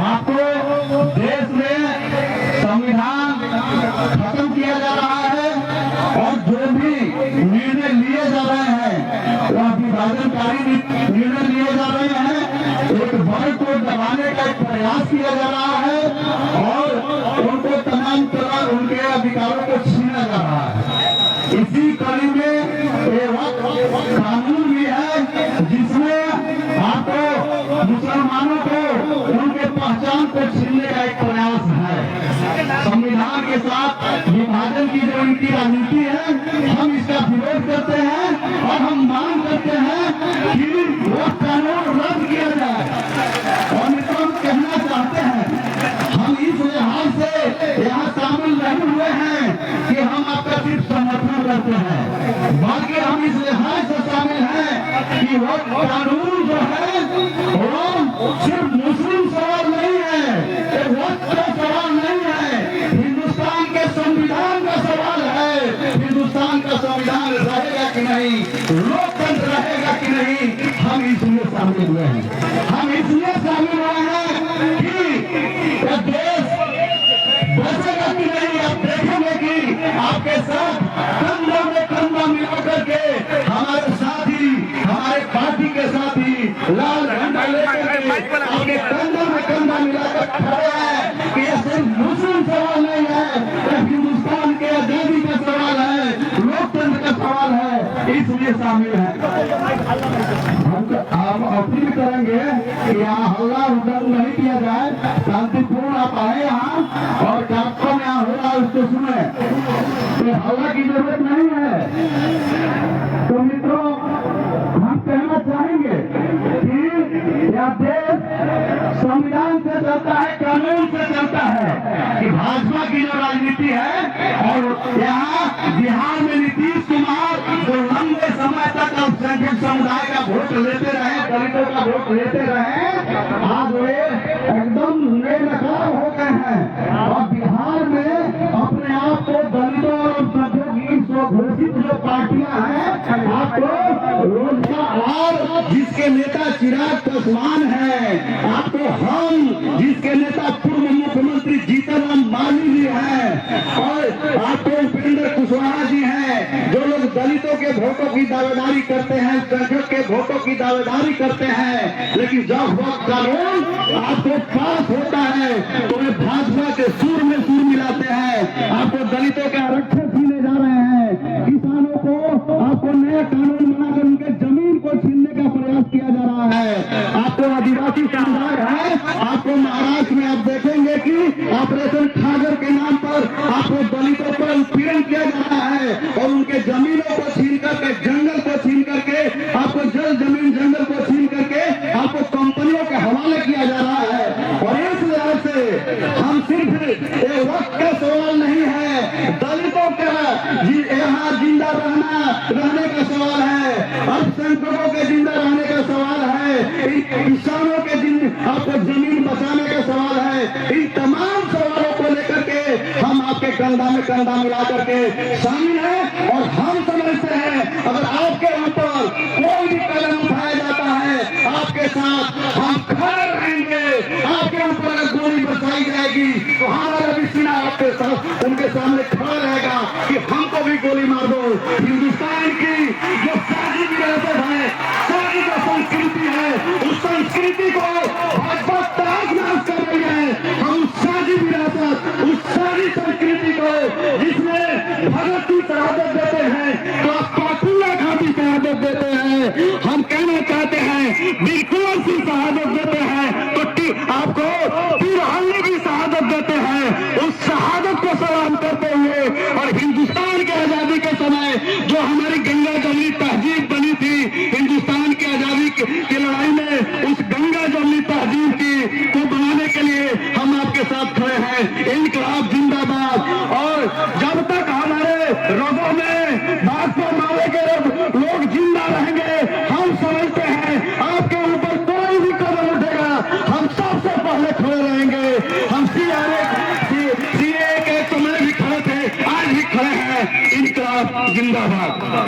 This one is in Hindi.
आपको देश में संविधान खत्म किया जा रहा है और जो भी निर्णय लिए जा रहे हैं वह विभाजनकारी निर्णय लिए जा रहे हैं। एक वर्ग को दबाने का प्रयास किया जा रहा है और उनको तमाम तरह उनके अधिकारों को छीना जा रहा है। इसी कड़ी में कानून भी है जिसमें आपको मुसलमानों को उनके पहचान को छीनने का एक प्रयास है। संविधान के साथ विभाजन की जो इनकी राजनीति है हम इसका विरोध करते हैं और हम मांग करते हैं कि वो कानून रद्द किया जाए। और मित्रों, हम कहना चाहते हैं हम इस लिहाज से यहाँ शामिल नहीं हुए हैं कि हम आपका सिर्फ समर्थन करते हैं, बल्कि हम इस लिहाज से शामिल हैं कि वो कानून जो है वो सिर्फ मुस्लिम सवाल नहीं है, वक्त का सवाल नहीं है, हिंदुस्तान के संविधान का सवाल है। हिंदुस्तान का संविधान रहेगा कि नहीं, लोकतंत्र रहेगा कि नहीं, हम इसलिए शामिल हुए हैं। हम इसलिए शामिल हुए हैं कि देश बचेगा कि नहीं। आप देखेंगे कि आपके साथ कंधा में कंधा मिला करके हमारे साथी, हमारे पार्टी के साथी लाल झंडा लेकर के आपके कंधा में कंधा मिलाकर खड़े हैं कि यह सिर्फ मुस्लिम सवाल नहीं है, यह हिंदुस्तान के आजादी का सवाल है, लोकतंत्र का सवाल है, इसलिए शामिल है। हम अपील करेंगे कि यहाँ हल्ला उल्लंघन नहीं किया जाए, शांतिपूर्ण आप आए यहाँ और कार्यक्रम यहाँ हो रहा है उसको सुने, तो हल्ला की जरूरत नहीं है। तो मित्रों, हम कहना चाहेंगे कि यह देश संविधान से चलता है, कानून से चलता है, कि भाजपा की जो राजनीति है और यहाँ बिहार में नीतीश कुमार जो लंबे समय तक अल्पसंख्यक समुदाय का वोट लेते रहे, दलितों का वोट लेते रहे, आज वे एकदम बेनकाब हो गए हैं और बिहार में अपने आप को दलितों और अल्पसंख्यक की स्वघोषित जो पार्टियां हैं, आपको रोजगार और जिसके नेता चिराग पासवान है, आपको हम जिसके नेता पूर्व मुख्यमंत्री जीतन राम मांझी जी हैं और आपको उपेंद्र कुशवाहा जी हैं, जो लोग दलितों के वोटों की दावेदारी करते हैं, संख्यक के वोटों की दावेदारी करते हैं, लेकिन जब वक्त कानून आपको पास होता है तो वे भाजपा के सुर में सुर मिलाते हैं। आपको दलितों के आरक्षण छीने जा रहे हैं, किसानों को आपको नया कानून बनाकर उनके जमीन को छीनने का प्रयास किया जा रहा है। आपको आदिवासी समुदाय है, आपको महाराष्ट्र में आप देखेंगे कि ऑपरेशन खागर के नाम पर आपको दलितों पर उत्पीड़न किया जा रहा है और उनके जमीनों को छीन करके, जंगल को छीन करके, आपको जल जमीन जंगल को छीन करके आपको कंपनियों के हवाले किया जा रहा है। और इस लिहाज से हम सिर्फ एक वक्त का सवाल नहीं है, दलितों का यहाँ जिंदा रहने का सवाल है, अल्पसंख्यकों के जिंदा रहने का सवाल है, किसानों के आपको जमीन बचाने का सवाल है। इन तमाम सवालों को लेकर के हम आपके कंधा में कंधा मिला करके शामिल हैं और हम समझते हैं अगर आपके ऊपर कोई भी कदम उठाया जाता है, आपके साथ हम खड़े रहेंगे। आपके ऊपर अगर गोली बरसाई जाएगी तो हमारा भी सीना आपके साथ उनके सामने खड़ा रहेगा कि हमको भी गोली मार दो। हिंदुस्तान की जो साजी विरासत है, साजी जो संस्कृति है, उस संस्कृति को भाजपा तहस कर रही है। हम साजी विरासत, उस साजी संस्कृति को जिसमें भगत की शहादत देते हैं तो आप पापुला खां की शहादत देते हैं, हम कहना चाहते हैं बिल्कुल सी शहादत देते हैं तो आपको तिरहल्ली की शहादत देते हैं। उस शहादत को सलाम करते हुए और हिंदुस्तान की आजादी के समय जो हमारी गंगा जमनी तहजीब बनी थी, हिंदुस्तान की आजादी की लड़ाई में उस गंगा जमनी तहजीब की को बनाने के लिए हम आपके साथ खड़े हैं। इनकलाब जिंदाबाद। और जब तक हमारे रगों में भाजपा माले के लोग जिंदा रहेंगे, हम समझते हैं आपके ऊपर कोई भी कदम उठेगा हम सबसे पहले खड़े रहेंगे। हम सीए के समय भी खड़े थे, आज भी खड़े हैं। इनकलाब जिंदाबाद।